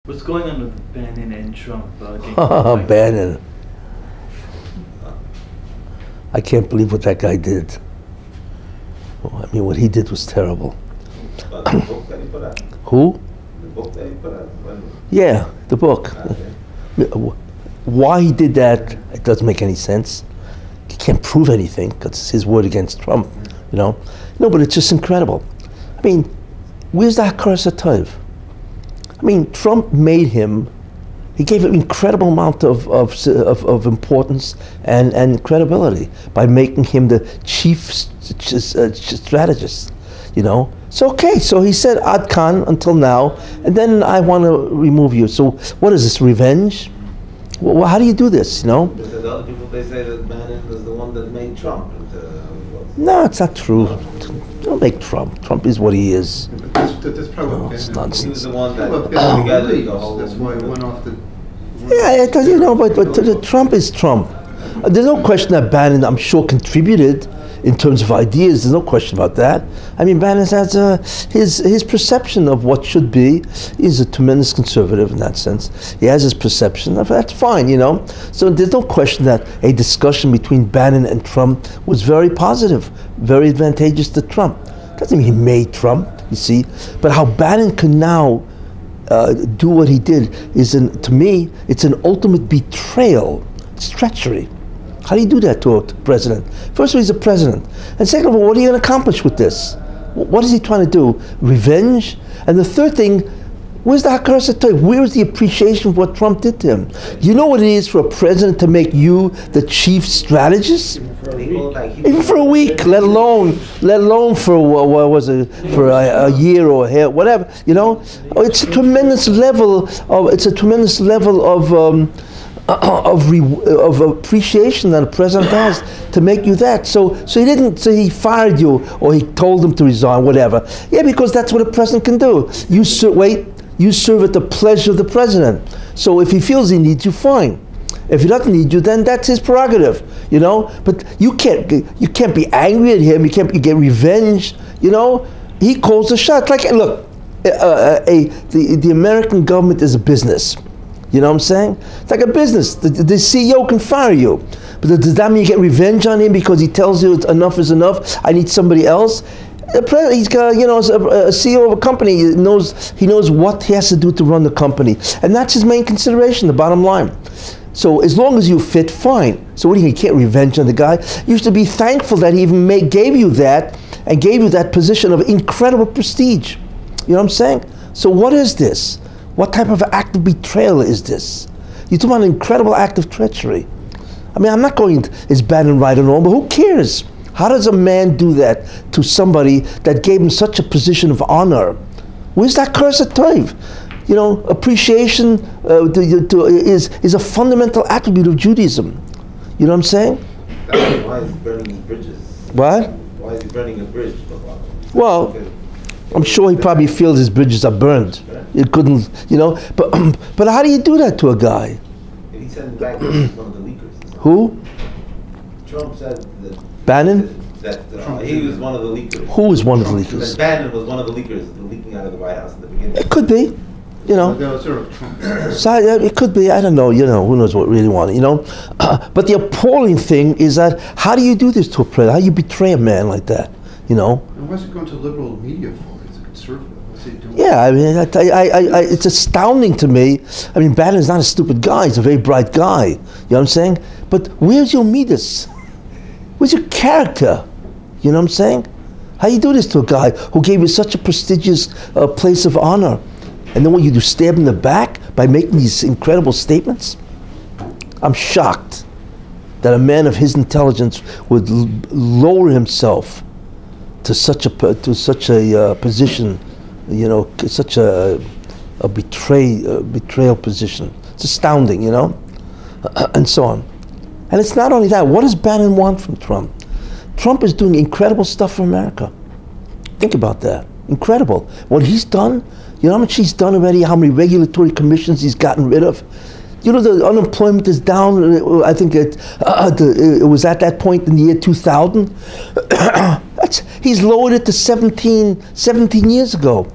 What's going on with Bannon and Trump? Bannon. I can't believe what that guy did. I mean, what he did was terrible. The book that he put out? Who? The book that he put out? Yeah, the book. Why he did that, it doesn't make any sense. He can't prove anything because it's his word against Trump, you know? No, but it's just incredible. I mean, where's that Tov? I mean, Trump made him, he gave him an incredible amount of importance and credibility by making him the chief strategist, you know? So, okay, so he said, Ad Khan until now, and then I want to remove you. So what is this, revenge? Well, how do you do this, you know? Because other people, they say that Bannon was the one that made Trump. No, it's not true. Don't make Trump. Trump is what he is. That's probably No, it's nonsense. He was the one that Well, together the whole. that's why it went off the. Yeah, you know, but Trump is Trump. There's no question that Bannon, I'm sure, contributed in terms of ideas. There's no question about that. I mean, Bannon has his perception of what should be. He's a tremendous conservative in that sense. He has his perception. That's fine, you know. So there's no question that a discussion between Bannon and Trump was very positive, very advantageous to Trump. Doesn't mean he made Trump, you see. But how Bannon can now do what he did is, to me, it's an ultimate betrayal. It's treachery. How do you do that to a president? First of all, he's a president. And second of all, what are you going to accomplish with this? What is he trying to do? Revenge? And the third thing, where's the Tov? Where's the appreciation of what Trump did to him? You know what it is for a president to make you the chief strategist? Even for a week, let alone for what was it, for a year or whatever. You know, it's a tremendous level of appreciation that a president has to make you that. So he didn't say he fired you or he told him to resign, whatever. Yeah, because that's what a president can do. You serve at the pleasure of the president. So if he feels he needs you, fine. If he doesn't need you, then that's his prerogative, you know. But you can't be angry at him. You get revenge, you know. He calls the shots. Like, look, the American government is a business. You know what I'm saying? It's like a business. The CEO can fire you. But does that mean you get revenge on him because he tells you enough is enough? I need somebody else? He's got, you know, a CEO of a company. He knows what he has to do to run the company. And that's his main consideration, the bottom line. So as long as you fit, fine. So what do you can't revenge on the guy? You should be thankful that he even gave you that and gave you that position of incredible prestige. You know what I'm saying? So what is this? What type of act of betrayal is this? You're talking about an incredible act of treachery. I mean, I'm not going, is Bannon right or wrong, but who cares? How does a man do that to somebody that gave him such a position of honor? Where's that Tov? You know, appreciation is a fundamental attribute of Judaism. You know what I'm saying? Why is he burning his bridges? What? Why is he burning a bridge? Well, I'm sure he probably feels his bridges are burned. It couldn't, you know. But how do you do that to a guy? He said back that he's one of the leakers. Who? Trump said that Bannon? That he was one of the leakers. Who was one of the leakers? That Bannon was one of the leakers, leaking out of the White House in the beginning. It could be, you know. So, it could be. I don't know. You know, who knows what really wanted. You know. But the appalling thing is that how do you do this to a president? How do you betray a man like that? You know. And what's it going to liberal media for? He's a conservative. What's he doing? Yeah, I mean, it's astounding to me. I mean, Bannon's not a stupid guy. He's a very bright guy. You know what I'm saying? But where's your midas? Where's your character? You know what I'm saying? How you do this to a guy who gave you such a prestigious place of honor? And then what you do, stab him in the back by making these incredible statements? I'm shocked that a man of his intelligence would lower himself to such a position, you know, such a betrayal position. It's astounding, you know, and so on. And it's not only that. What does Bannon want from Trump? Trump is doing incredible stuff for America. Think about that. Incredible. What he's done, you know how much he's done already, how many regulatory commissions he's gotten rid of. You know, the unemployment is down. I think it was at that point in the year 2000. He's lowered it to 17 years ago.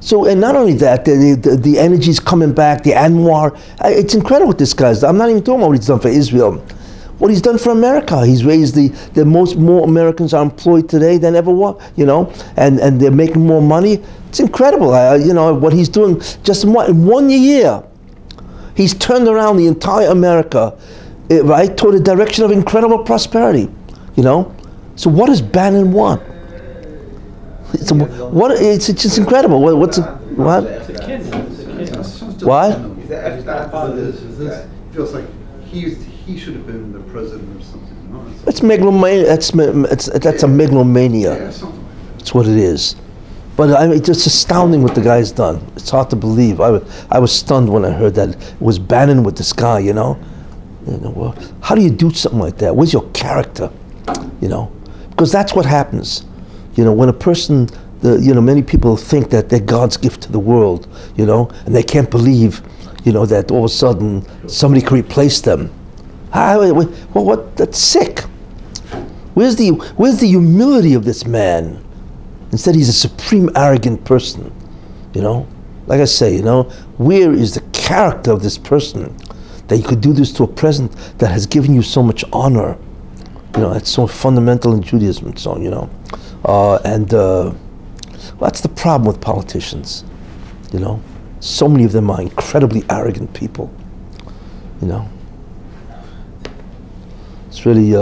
So, and not only that, the energy's coming back, the Anwar. It's incredible what this guy's done. I'm not even talking about what he's done for Israel. What he's done for America. He's raised more Americans are employed today than ever were, you know, and they're making more money. It's incredible, you know, what he's doing. Just in 1 year, he's turned around the entire America, right, toward a direction of incredible prosperity, you know. So what does Bannon want? It's just incredible. What? What? It feels like he should have been the president or something. No, It's megalomania. That's a megalomania. yeah, something like that. That's what it is. But I mean, it's just astounding what the guy's done. It's hard to believe. I was stunned when I heard that it was Bannon with this guy. You know, well, how do you do something like that? Where's your character? You know, because that's what happens. You know, when a person, many people think that they're God's gift to the world, you know, and they can't believe, you know, that all of a sudden somebody can replace them. Well, what? That's sick. Where's the humility of this man? Instead, he's a supreme arrogant person, you know. Like I say, you know, where is the character of this person that you could do this to a president that has given you so much honor? You know, it's so fundamental in Judaism and so on, you know. Well, that's the problem with politicians, you know. So many of them are incredibly arrogant people, you know. It's really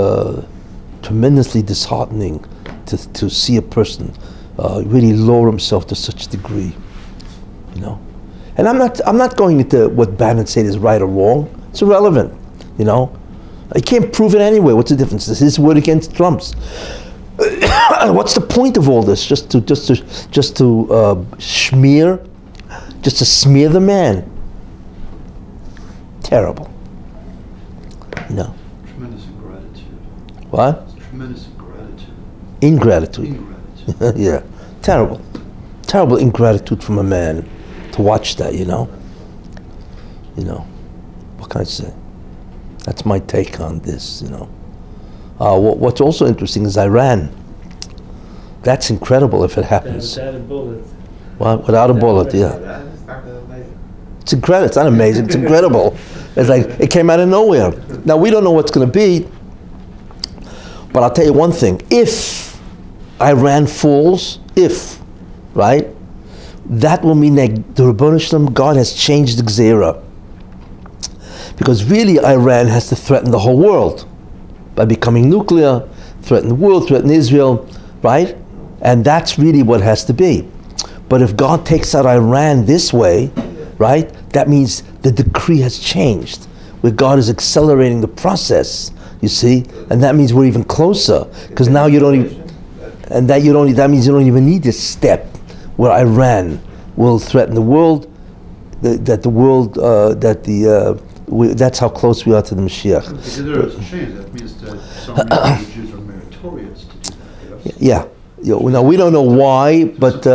tremendously disheartening to see a person really lower himself to such a degree, you know. And I'm not going into what Bannon said is right or wrong. It's irrelevant, you know. I can't prove it anyway. What's the difference? It's his word against Trump's. What's the point of all this? Just to smear, just to smear the man. Terrible. You know. Tremendous ingratitude. What? Tremendous ingratitude. Ingratitude. Ingratitude. Yeah. Terrible. Terrible ingratitude from a man to watch that, you know. You know. What can I say? That's my take on this, you know. What's also interesting is Iran. That's incredible if it happens. Without a bullet. Well, without a bullet, yeah. It's incredible. It's not amazing. It's incredible. It's like it came out of nowhere. Now we don't know what's going to be, but I'll tell you one thing: if Iran falls, right, that will mean that the Rebbeinu Shalom, God has changed the Gzeira. Because really, Iran has to threaten the whole world by becoming nuclear, threaten the world, threaten Israel, right? And that's really what has to be. But if God takes out Iran this way, right, that means the decree has changed, where God is accelerating the process, you see? And that means we're even closer, because now you don't even, and that means you don't even need this step where Iran will threaten the world, that's how close we are to the Mashiach. Because there is a change. That means that some of the Jews are meritorious to do that. Yes? Yeah. Now we don't know why, but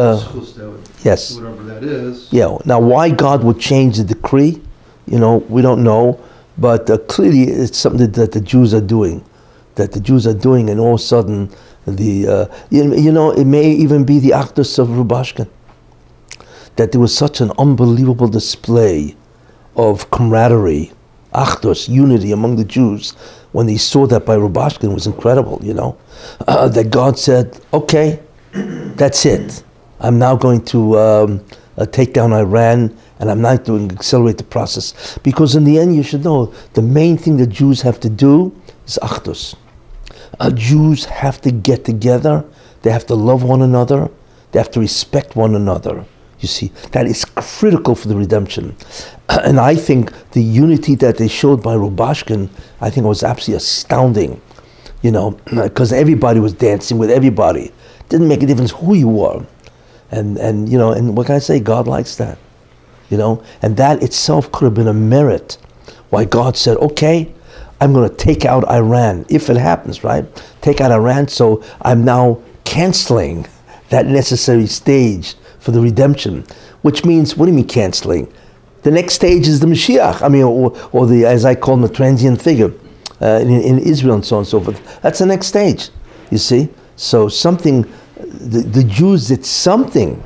yes. Whatever that is. Yeah. Now why God would change the decree, you know, we don't know, but clearly it's something that the Jews are doing, and all of a sudden you know, it may even be the Achdus of Rubashkin, that there was such an unbelievable display of camaraderie, Achdus, unity among the Jews, when they saw that by Rubashkin. Was incredible, you know. That God said, okay, that's it. I'm now going to take down Iran, and I'm not going to accelerate the process. Because in the end, you should know, the main thing the Jews have to do is Achdus. Jews have to get together, they have to love one another, they have to respect one another. You see, that is critical for the redemption. And I think the unity that they showed by Rubashkin, I think was absolutely astounding. You know, because everybody was dancing with everybody. Didn't make a difference who you were. And you know, and what can I say? God likes that. You know, and that itself could have been a merit why God said, okay, I'm going to take out Iran, if it happens, right? Take out Iran, so I'm now canceling that necessary stage for the redemption, which means, what do you mean canceling? The next stage is the Mashiach, I mean, or the, as I call him, the transient figure in Israel and so on and so forth. That's the next stage, you see? So something, the Jews did something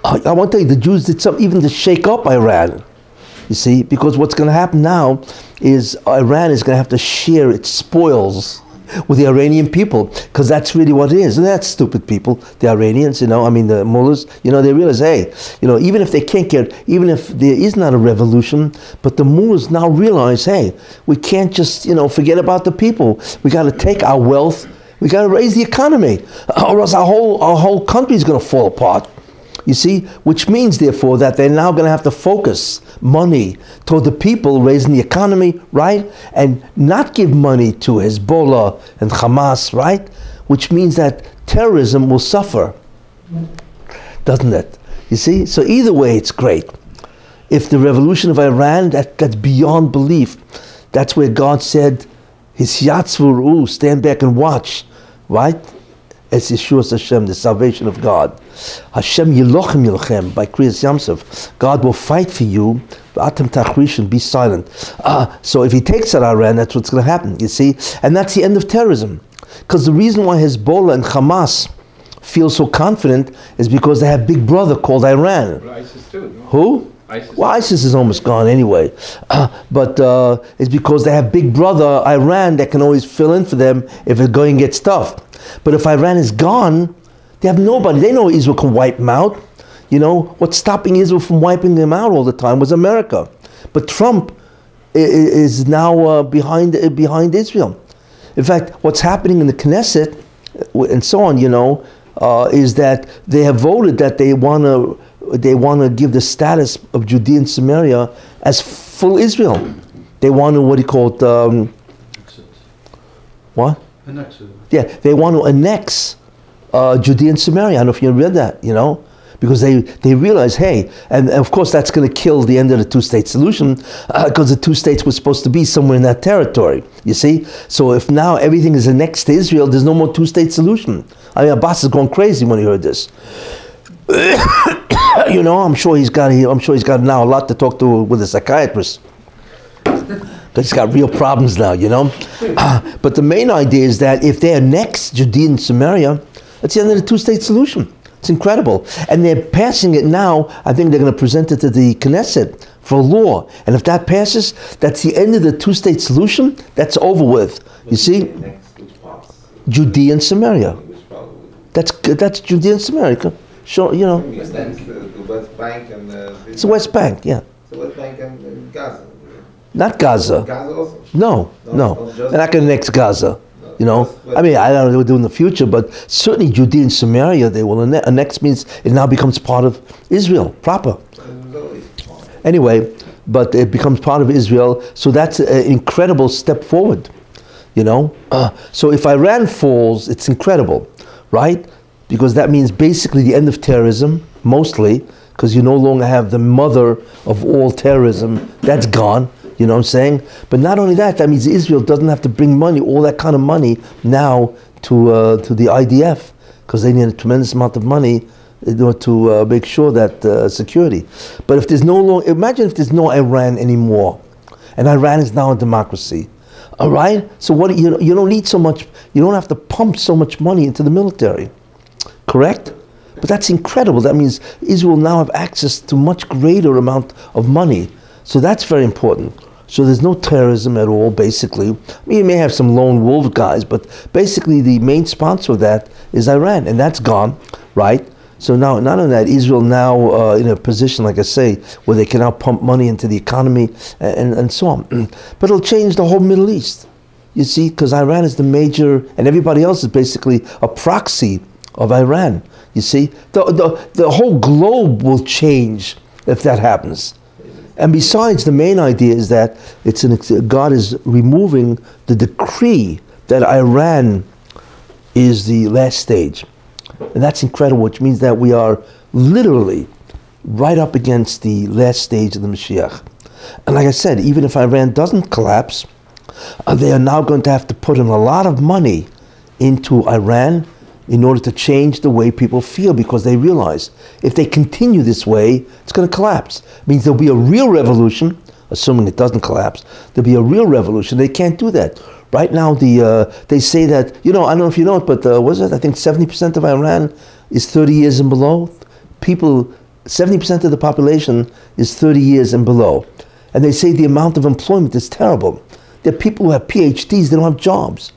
I want to tell you, the Jews did something even to shake up Iran. You see, because what's going to happen now is Iran is going to have to share its spoils with the Iranian people, because that's really what it is. And that's stupid people, the Iranians, I mean the mullahs, they realize, hey, even if they can't even if there is not a revolution, but the mullahs now realize, hey, we can't just, forget about the people. We got to take our wealth, we got to raise the economy, or else our whole country is going to fall apart. You see, which means, therefore, that they're now going to have to focus money toward the people, raising the economy, right? And not give money to Hezbollah and Hamas, right? Which means that terrorism will suffer, doesn't it? You see? So either way, it's great. If the revolution of Iran, that's beyond belief. That's where God said, Hisyatzvu, stand back and watch, right? It's Yeshua Hashem, the salvation of God. Hashem Yilochem Yilchem, by Kriyas Yamsov. God will fight for you. Atem Tachrishin, be silent. So if he takes out Iran, that's what's going to happen, you see? And that's the end of terrorism. Because the reason why Hezbollah and Hamas feel so confident is because they have big brother called Iran. Well, ISIS too, no? Who? ISIS. Well, ISIS is almost gone anyway. But it's because they have big brother Iran that can always fill in for them if it's going to get stuff. But if Iran is gone, they have nobody. They know Israel can wipe them out. What's stopping Israel from wiping them out all the time was America. But Trump is now behind Israel. In fact, what's happening in the Knesset and so on, is that they have voted that they want to give the status of Judea and Samaria as full Israel. They want to, what do you call it? What? Annex it. Yeah, they want to annex Judea and Samaria. I don't know if you read that, because they realize, hey, and of course that's going to kill the end of the two-state solution, because the two states were supposed to be somewhere in that territory, you see? So if now everything is annexed to Israel, there's no more two-state solution. I mean, Abbas is going crazy when he heard this. I'm sure he's got now a lot to talk to with a psychiatrist. Because he's got real problems now, But the main idea is that if they annex Judea and Samaria, that's the end of the two-state solution. It's incredible. And they're passing it now. I think they're going to present it to the Knesset for law. And if that passes, that's the end of the two-state solution. That's over with. You see? Judea and Samaria. That's Judea and Samaria. Sure, The West Bank and it's the West Bank, yeah. The West Bank and Gaza. Not Gaza. Gaza also? No. They're not going to annex Gaza. I mean, I don't know what they'll do in the future, but certainly Judea and Samaria, they will annex, means it now becomes part of Israel, proper. Anyway, but it becomes part of Israel, so that's an incredible step forward, So if Iran falls, it's incredible, right? Because that means basically the end of terrorism, mostly, because you no longer have the mother of all terrorism, that's gone. You know what I'm saying? But not only that, that means Israel doesn't have to bring money, all that kind of money, now to the IDF, because they need a tremendous amount of money to make sure that security. But if there's imagine if there's no Iran anymore, and Iran is now a democracy. All right? So what you don't need so much, you don't have to pump so much money into the military. Correct? But that's incredible. That means Israel now have access to much greater amount of money. So that's very important. So there's no terrorism at all, basically. I mean, you may have some lone wolf guys, but basically the main sponsor of that is Iran, and that's gone, right? So now, not only that, Israel now in a position, like I say, where they can now pump money into the economy and so on. But it'll change the whole Middle East, you see, because Iran is the major, and everybody else is basically a proxy of Iran, you see. The whole globe will change if that happens. And besides, the main idea is that God is removing the decree that Iran is the last stage. And that's incredible, which means that we are literally right up against the last stage of the Mashiach. And like I said, even if Iran doesn't collapse, they are now going to have to put in a lot of money into Iran in order to change the way people feel, because they realize if they continue this way, it's going to collapse. It means there'll be a real revolution, assuming it doesn't collapse. There'll be a real revolution. They can't do that. Right now, they say that, I don't know if you know it, but I think 70% of Iran is 30 years and below. People 70% of the population is 30 years and below. And they say the amount of employment is terrible. There are people who have PhDs, they don't have jobs.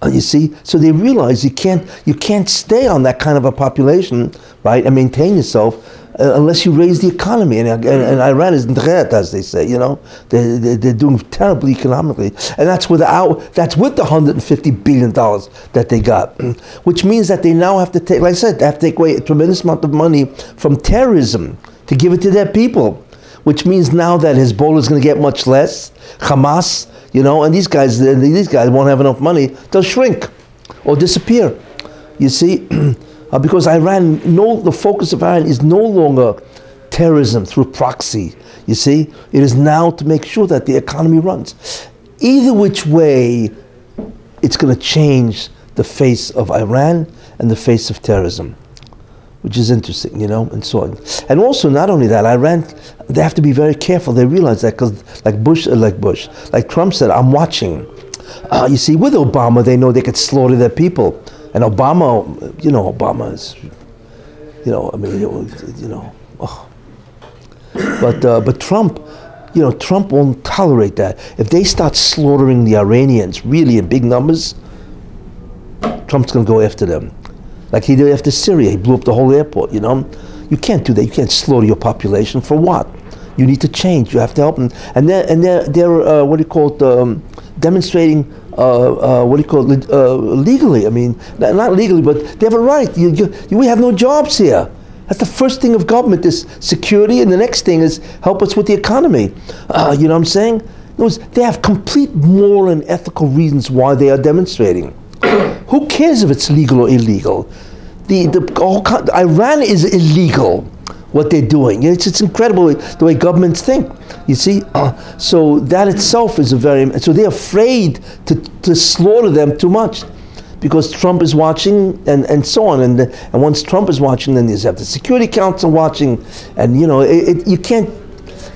You see, so they realize you can't stay on that kind of a population, right, and maintain yourself unless you raise the economy. And Iran is ndghet, as they say. You know, they're doing terribly economically, and that's with the $150 billion that they got, which means that they now have to take, like I said, they have to take away a tremendous amount of money from terrorism to give it to their people, which means now that Hezbollah is going to get much less, Hamas. You know, and these guys won't have enough money. They'll shrink or disappear. You see, because the focus of Iran is no longer terrorism through proxy. You see, it is now to make sure that the economy runs. Either which way, it's going to change the face of Iran and the face of terrorism, which is interesting, you know, and so on. And also, not only that, Iran, they have to be very careful. They realize that because, like Trump said, I'm watching. You see, with Obama, they know they could slaughter their people. And Obama, you know, Obama is, you know, I mean, you know. Oh. But Trump, you know, Trump won't tolerate that. If they start slaughtering the Iranians really in big numbers, Trump's going to go after them. Like he did after Syria, he blew up the whole airport, you know. You can't do that. You can't slaughter your population. For what? You need to change. You have to help them. And they're what do you call it, demonstrating, what do you call it, legally. I mean, not legally, but they have a right. We have no jobs here. That's the first thing of government is security, and the next thing is help us with the economy. You know what I'm saying? In other words, they have complete moral and ethical reasons why they are demonstrating. Who cares if it's legal or illegal? Iran is illegal, what they're doing. It's incredible the way governments think, you see. So that itself is so they're afraid to slaughter them too much because Trump is watching and so on. And once Trump is watching, then you have the Security Council watching. And, you know, you can't,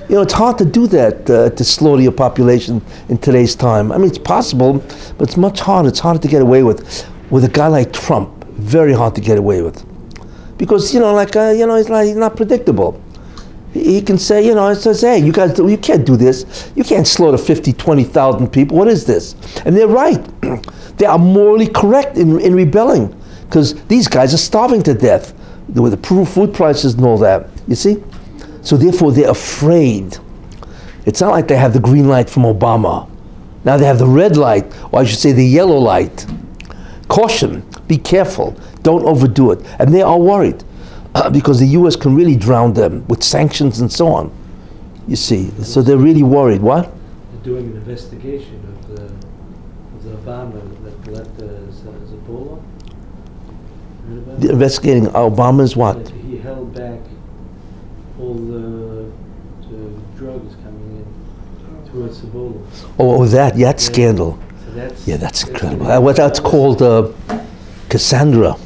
you know, it's hard to do that, to slaughter your population in today's time. I mean, it's possible, but it's much harder. It's harder to get away with a guy like Trump. Very hard to get away with, because you know, like you know, he's not predictable. He can say, you know, it says, hey, you guys, you can't do this. You can't slaughter 50, 20,000 people. What is this? And they're right. They are morally correct in rebelling, because these guys are starving to death with the food prices and all that. You see, so therefore they're afraid. It's not like they have the green light from Obama. Now they have the red light, or I should say the yellow light. Caution, be careful, don't overdo it. And they are worried because the U.S. can really drown them with sanctions and so on. You see, so they're really worried. What? They're doing an investigation of the Obama that left Ebola. Investigating Obama's what? He held back all the drugs coming in towards Ebola. Oh, that, yeah, that's scandal. So that's incredible. What that's called Cassandra.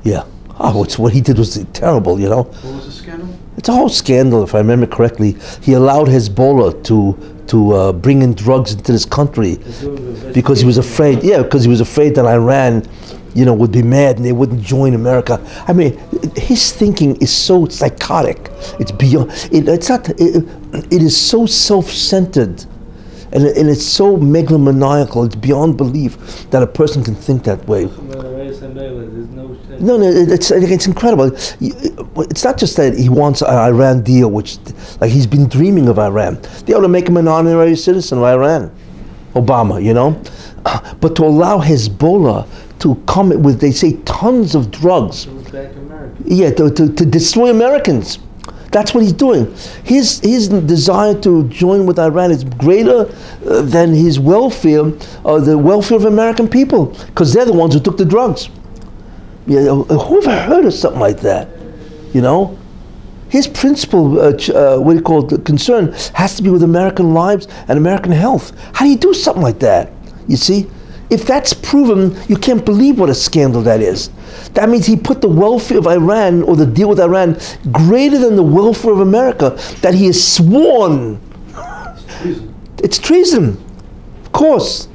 Yeah. Oh, what he did was terrible, you know. What was the scandal? It's a whole scandal, if I remember correctly. He allowed Hezbollah to bring in drugs into this country because he was afraid. Yeah, because he was afraid that Iran, you know, would be mad and they wouldn't join America. I mean, his thinking is so psychotic. It's beyond. It's not. It is so self-centered. And it's so megalomaniacal, it's beyond belief that a person can think that way. No, it's incredible. It's not just that he wants an Iran deal, which, like, he's been dreaming of Iran. They ought to make him an honorary citizen of Iran, Obama, you know? But to allow Hezbollah to come with, they say, tons of drugs. Yeah, to destroy Americans. That's what he's doing. His desire to join with Iran is greater than his welfare, the welfare of American people, because they're the ones who took the drugs. Yeah, who ever heard of something like that? You know, his principal, what do you call it, concern has to be with American lives and American health. How do you do something like that? You see, if that's proven, you can't believe what a scandal that is. That means he put the welfare of Iran, or the deal with Iran, greater than the welfare of America, that he has sworn. It's treason. It's treason, of course.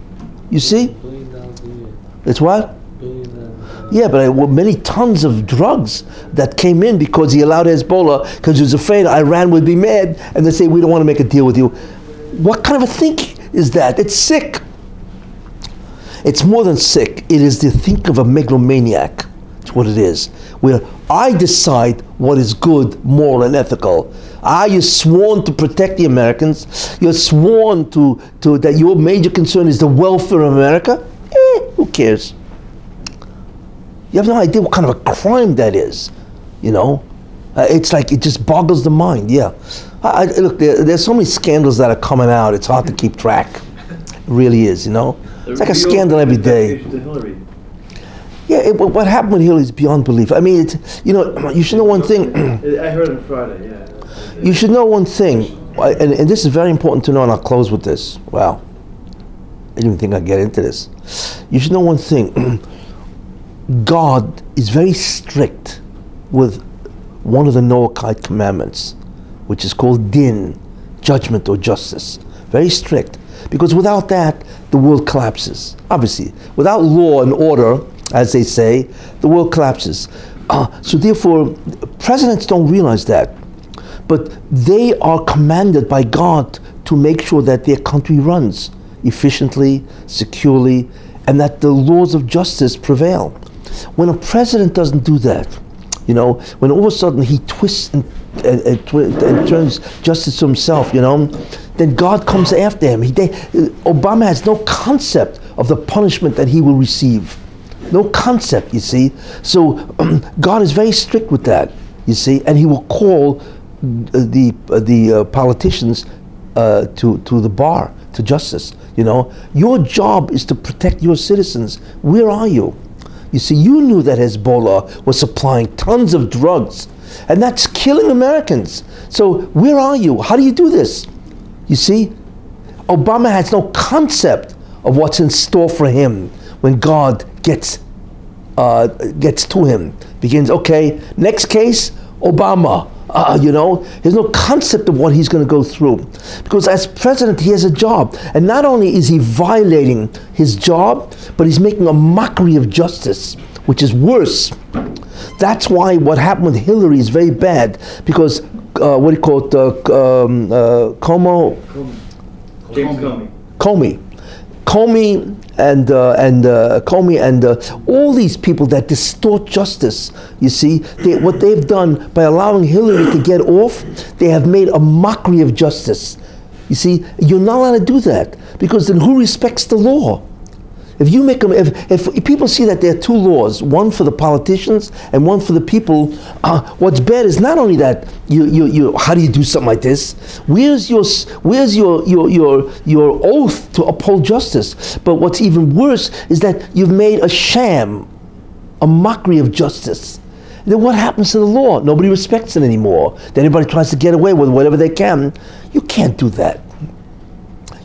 You see? $1 billion a year. It's what? $1 billion. Yeah, but many tons of drugs that came in because he allowed Hezbollah, because he was afraid Iran would be mad, and they say, we don't want to make a deal with you. What kind of a think is that? It's sick. It's more than sick. It is the think of a megalomaniac. That's what it is. Where I decide what is good, moral, and ethical. You're sworn to protect the Americans. You're sworn to that your major concern is the welfare of America. Who cares? You have no idea what kind of a crime that is. You know, it's like it just boggles the mind. Yeah, look, there's so many scandals that are coming out. It's hard to keep track. It really is. You know, it's like a scandal every day. Yeah, what happened with Hillary is beyond belief. I mean, you should know one thing. I heard it Friday, yeah. You should know one thing, and this is very important to know, and I'll close with this. Wow. I didn't even think I'd get into this. You should know one thing. God is very strict with one of the Noahide commandments, which is called din, judgment or justice. Very strict. Because without that, the world collapses. Obviously, without law and order, as they say, the world collapses. So therefore, presidents don't realize that. But they are commanded by God to make sure that their country runs efficiently, securely, and that the laws of justice prevail. When a president doesn't do that, you know, when all of a sudden he twists and turns justice to himself, you know, then God comes after him. Obama has no concept of the punishment that he will receive. No concept, you see. So God is very strict with that, you see, and he will call the politicians to the bar, to justice. You know, your job is to protect your citizens. Where are you? You see, you knew that Hezbollah was supplying tons of drugs, and that's killing Americans. So where are you? How do you do this? You see, Obama has no concept of what's in store for him when God gets to him. Begins, okay, next case, Obama. You know, there's no concept of what he's going to go through. Because as president, he has a job. And not only is he violating his job, but he's making a mockery of justice, which is worse. That's why what happened with Hillary is very bad. Because, what do you call it, Comey and all these people that distort justice, you see, what they've done by allowing Hillary to get off, they have made a mockery of justice. You see, you're not allowed to do that, because then who respects the law? If you make them, if people see that there are two laws, one for the politicians and one for the people, what's bad is not only that how do you do something like this? Where's your oath to uphold justice? But what's even worse is that you've made a sham, a mockery of justice. Then what happens to the law? Nobody respects it anymore. Then everybody tries to get away with whatever they can. You can't do that.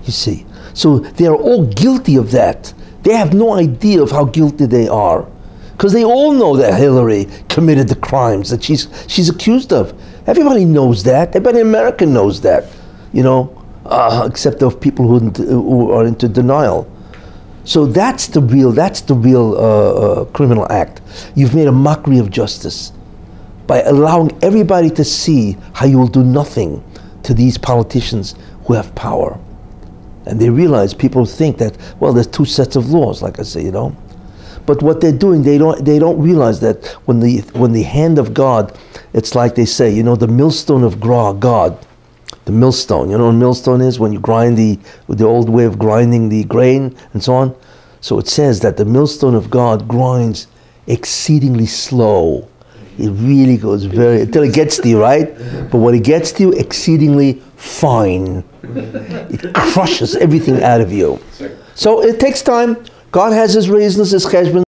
You see, so they are all guilty of that. They have no idea of how guilty they are, because they all know that Hillary committed the crimes that she's accused of. Everybody knows that. Everybody in America knows that, you know, except those people who are into denial. So that's the real criminal act. You've made a mockery of justice by allowing everybody to see how you will do nothing to these politicians who have power. And they realize, people think that, well, there's two sets of laws, like I say, you know. But what they're doing, they don't realize that when the hand of God, it's like they say, you know, the millstone of God, the millstone. You know what a millstone is? When you grind the old way of grinding the grain and so on. So it says that the millstone of God grinds exceedingly slow. It really goes until it gets to you, right? But when it gets to you, exceedingly fine. It crushes everything out of you. So it takes time. God has his reasons, his cheshbon.